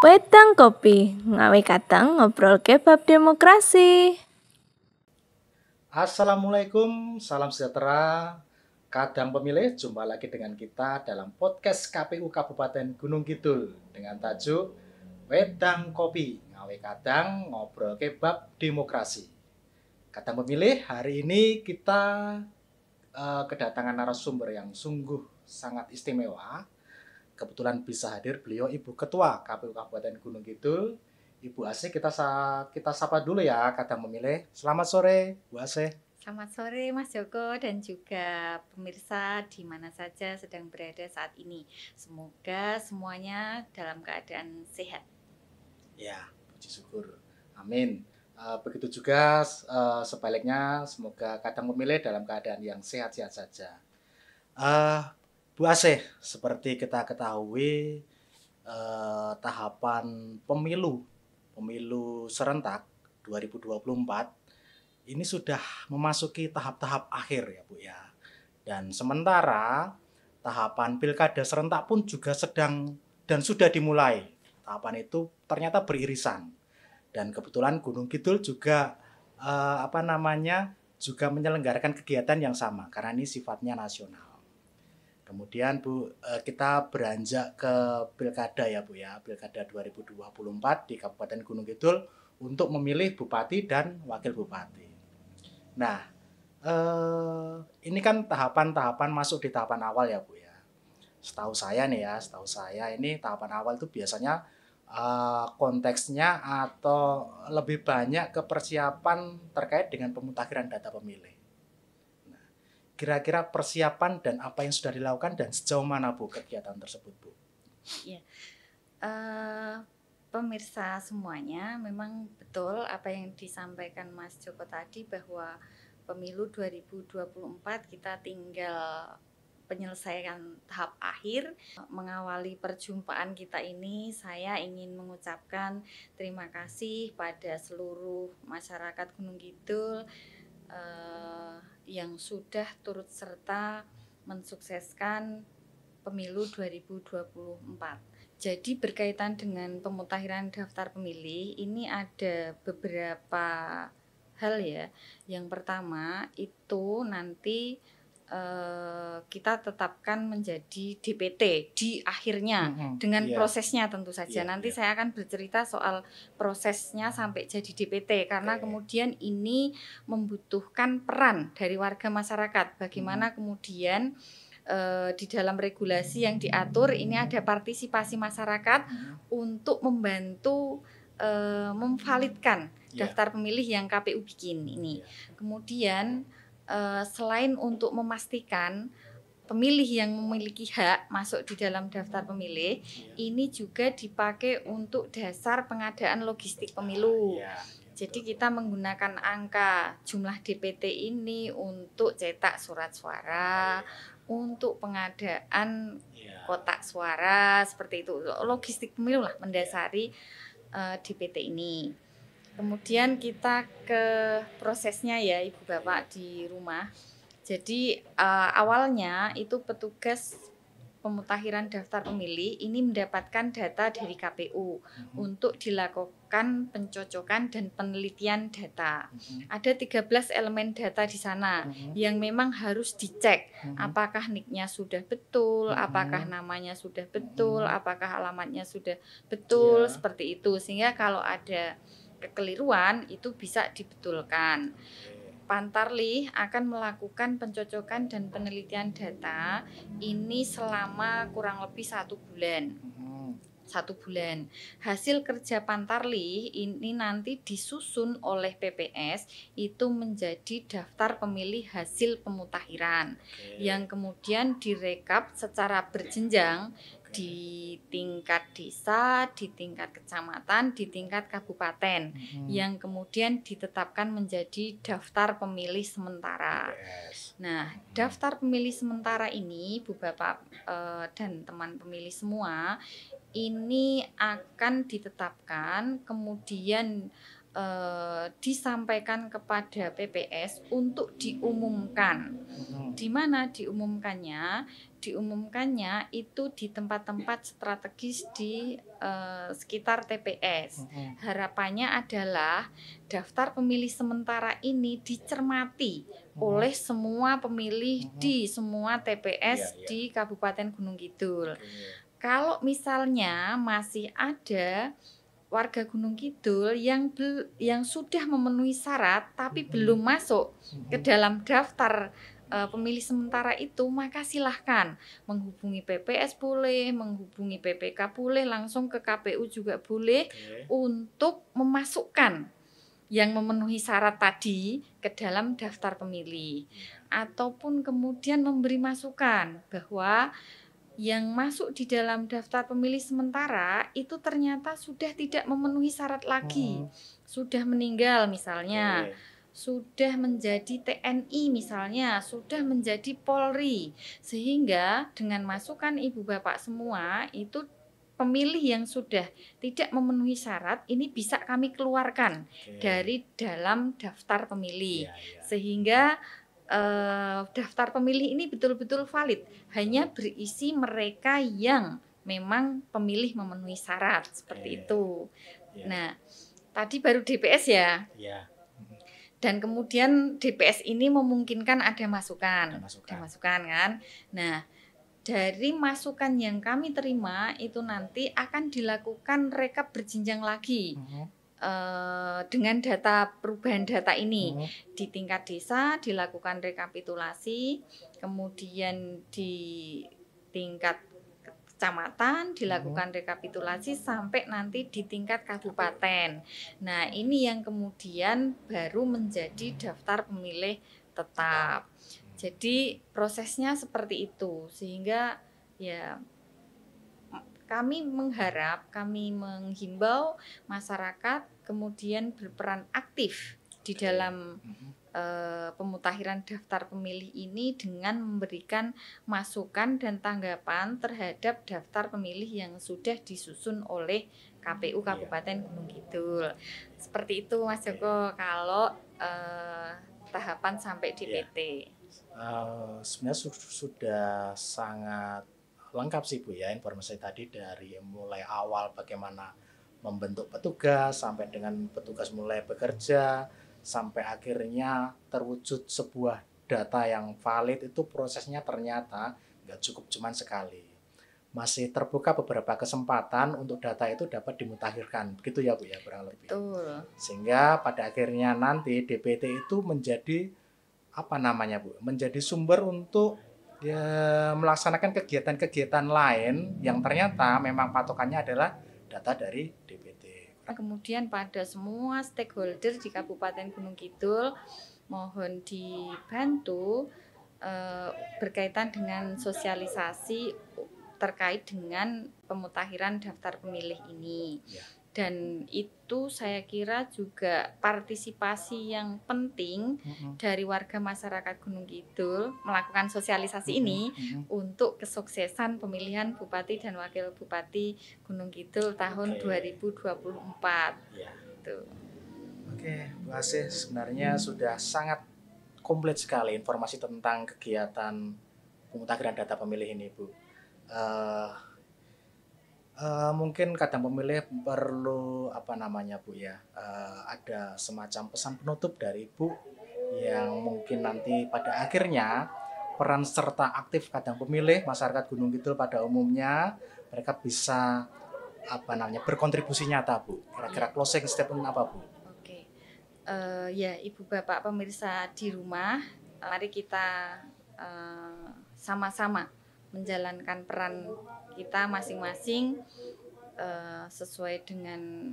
Wedang kopi, ngawe kadang ngobrol kebab demokrasi. Assalamualaikum, salam sejahtera. Kadang pemilih, jumpa lagi dengan kita dalam podcast KPU Kabupaten Gunung Kidul dengan tajuk Wedang Kopi, ngawe kadang ngobrol kebab demokrasi. Kadang pemilih, hari ini kita kedatangan narasumber yang sungguh sangat istimewa. Kebetulan bisa hadir beliau Ibu Ketua KPU Kabupaten Gunung Kidul, Ibu Asih. Kita sapa dulu ya kadang memilih. Selamat sore, Bu Asih. Selamat sore Mas Joko dan juga pemirsa di mana saja sedang berada saat ini. Semoga semuanya dalam keadaan sehat. Ya, puji syukur. Amin. Begitu juga sebaliknya, semoga kadang memilih dalam keadaan yang sehat-sehat saja. Bu Asih, seperti kita ketahui tahapan pemilu serentak 2024 ini sudah memasuki tahap-tahap akhir ya Bu ya. Dan sementara tahapan pilkada serentak pun juga sedang dan sudah dimulai. Tahapan itu ternyata beririsan. Dan kebetulan Gunung Kidul juga juga menyelenggarakan kegiatan yang sama karena ini sifatnya nasional. Kemudian Bu, kita beranjak ke pilkada ya Bu ya, pilkada 2024 di Kabupaten Gunung Kidul untuk memilih bupati dan wakil bupati. Nah, ini kan tahapan-tahapan masuk di tahapan awal ya Bu ya. Setahu saya ini tahapan awal itu biasanya konteksnya atau lebih banyak ke persiapan terkait dengan pemutakhiran data pemilih. Kira-kira persiapan dan apa yang sudah dilakukan dan sejauh mana Bu kegiatan tersebut Bu? Ya, pemirsa semuanya, memang betul apa yang disampaikan Mas Joko tadi bahwa pemilu 2024 kita tinggal penyelesaian tahap akhir. Mengawali perjumpaan kita ini, saya ingin mengucapkan terima kasih pada seluruh masyarakat Gunung Kidul yang sudah turut serta mensukseskan pemilu 2024. Jadi berkaitan dengan pemutakhiran daftar pemilih, ini ada beberapa hal ya. Yang pertama itu nanti kita tetapkan menjadi DPT di akhirnya dengan prosesnya tentu saja. Nanti saya akan bercerita soal prosesnya sampai jadi DPT karena kemudian ini membutuhkan peran dari warga masyarakat. Bagaimana kemudian di dalam regulasi yang diatur ini ada partisipasi masyarakat untuk membantu memvalidkan daftar pemilih yang KPU bikin ini. Kemudian selain untuk memastikan pemilih yang memiliki hak masuk di dalam daftar pemilih, ini juga dipakai untuk dasar pengadaan logistik pemilu. Jadi kita menggunakan angka jumlah DPT ini untuk cetak surat suara, untuk pengadaan kotak suara, seperti itu. Logistik pemilu lah mendasari DPT ini. Kemudian kita ke prosesnya ya Ibu Bapak di rumah. Jadi awalnya itu petugas pemutakhiran daftar pemilih ini mendapatkan data dari KPU untuk dilakukan pencocokan dan penelitian data. Ada 13 elemen data di sana yang memang harus dicek apakah NIK-nya sudah betul, apakah namanya sudah betul, apakah alamatnya sudah betul, seperti itu. Sehingga kalau ada kekeliruan itu bisa dibetulkan. Pantarlih akan melakukan pencocokan dan penelitian data ini selama kurang lebih 1 bulan. 1 bulan. Hasil kerja Pantarlih ini nanti disusun oleh PPS itu menjadi daftar pemilih hasil pemutakhiran yang kemudian direkap secara berjenjang di tingkat desa, di tingkat kecamatan, di tingkat kabupaten yang kemudian ditetapkan menjadi daftar pemilih sementara. Nah, daftar pemilih sementara ini Bu Bapak dan teman pemilih semua ini akan ditetapkan kemudian disampaikan kepada PPS untuk diumumkan. Di mana diumumkannya? Diumumkannya itu di tempat-tempat strategis di sekitar TPS. Harapannya adalah daftar pemilih sementara ini dicermati oleh semua pemilih di semua TPS di Kabupaten Gunung Kidul. Kalau misalnya masih ada warga Gunung Kidul yang sudah memenuhi syarat tapi belum masuk ke dalam daftar pemilih sementara itu, maka silahkan menghubungi PPS boleh, menghubungi PPK boleh, langsung ke KPU juga boleh untuk memasukkan yang memenuhi syarat tadi ke dalam daftar pemilih, ataupun kemudian memberi masukan bahwa yang masuk di dalam daftar pemilih sementara itu ternyata sudah tidak memenuhi syarat lagi, sudah meninggal misalnya, sudah menjadi TNI misalnya, sudah menjadi Polri, sehingga dengan masukan ibu bapak semua itu pemilih yang sudah tidak memenuhi syarat ini bisa kami keluarkan dari dalam daftar pemilih, sehingga daftar pemilih ini betul-betul valid, hanya berisi mereka yang memang pemilih memenuhi syarat seperti itu. Nah, tadi baru DPS ya. Dan kemudian DPS ini memungkinkan ada masukan kan. Nah, dari masukan yang kami terima itu nanti akan dilakukan rekap berjenjang lagi. Dengan data perubahan data ini di tingkat desa dilakukan rekapitulasi, kemudian di tingkat kecamatan dilakukan rekapitulasi sampai nanti di tingkat kabupaten. Nah, ini yang kemudian baru menjadi daftar pemilih tetap. Jadi prosesnya seperti itu, sehingga ya kami menghimbau masyarakat kemudian berperan aktif di dalam pemutakhiran daftar pemilih ini dengan memberikan masukan dan tanggapan terhadap daftar pemilih yang sudah disusun oleh KPU Kabupaten Gunung Kidul. Seperti itu Mas Joko kalau tahapan sampai DPT. Sebenarnya sudah sangat lengkap sih Bu ya informasi tadi, dari mulai awal bagaimana membentuk petugas sampai dengan petugas mulai bekerja sampai akhirnya terwujud sebuah data yang valid. Itu prosesnya ternyata nggak cukup cuman sekali, masih terbuka beberapa kesempatan untuk data itu dapat dimutakhirkan, begitu ya Bu ya kurang lebih. Betul. Sehingga pada akhirnya nanti DPT itu menjadi menjadi sumber untuk melaksanakan kegiatan-kegiatan lain yang ternyata memang patokannya adalah data dari DPT. Kemudian pada semua stakeholder di Kabupaten Gunung Kidul mohon dibantu berkaitan dengan sosialisasi terkait dengan pemutakhiran daftar pemilih ini. Dan itu saya kira juga partisipasi yang penting dari warga masyarakat Gunung Kidul melakukan sosialisasi ini untuk kesuksesan pemilihan Bupati dan Wakil Bupati Gunung Kidul tahun 2024. Tuh. Oke, Bu Asih, sebenarnya sudah sangat komplit sekali informasi tentang kegiatan pemutakhiran data pemilih ini, Bu. Mungkin kadang pemilih perlu Bu ya, ada semacam pesan penutup dari Ibu yang mungkin nanti pada akhirnya peran serta aktif kadang pemilih masyarakat Gunung Kidul pada umumnya mereka bisa berkontribusi nyata, Bu. Kira-kira closing statement apa, Bu? Oke. Ya Ibu Bapak pemirsa di rumah, mari kita sama-sama menjalankan peran kita masing-masing sesuai dengan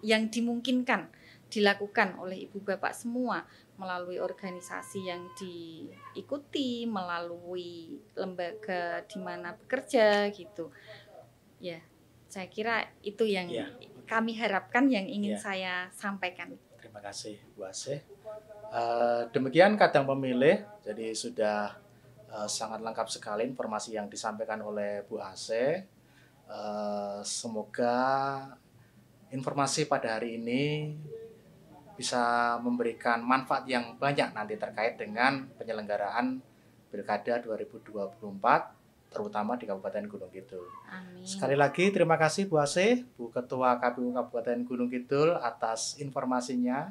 yang dimungkinkan dilakukan oleh ibu bapak semua melalui organisasi yang diikuti, melalui lembaga di mana bekerja gitu. Ya, saya kira itu yang kami harapkan, yang ingin saya sampaikan. Terima kasih Bu Asih. Demikian kadang pemilih, jadi sudah sangat lengkap sekali informasi yang disampaikan oleh Bu Asih. Semoga informasi pada hari ini bisa memberikan manfaat yang banyak nanti terkait dengan penyelenggaraan Pilkada 2024, terutama di Kabupaten Gunung Kidul. Amin. Sekali lagi terima kasih Bu Asih, Bu Ketua KPU Kabupaten Gunung Kidul atas informasinya.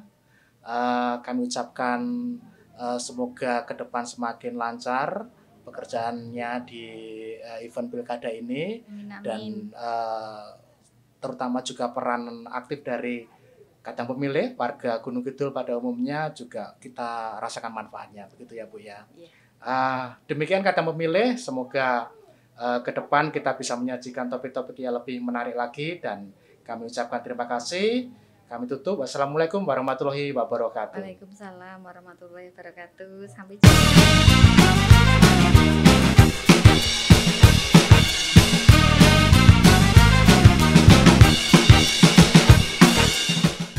Kami ucapkan semoga ke depan semakin lancar pekerjaannya di event Pilkada ini. Amin, amin. Dan terutama juga peran aktif dari kadang pemilih warga Gunung Kidul pada umumnya juga kita rasakan manfaatnya, begitu ya Bu ya. Iya. Demikian kadang pemilih, semoga ke depan kita bisa menyajikan topik-topik yang lebih menarik lagi, dan kami ucapkan terima kasih. Kami tutup. Wassalamualaikum warahmatullahi wabarakatuh. Waalaikumsalam warahmatullahi wabarakatuh. Sampai jumpa.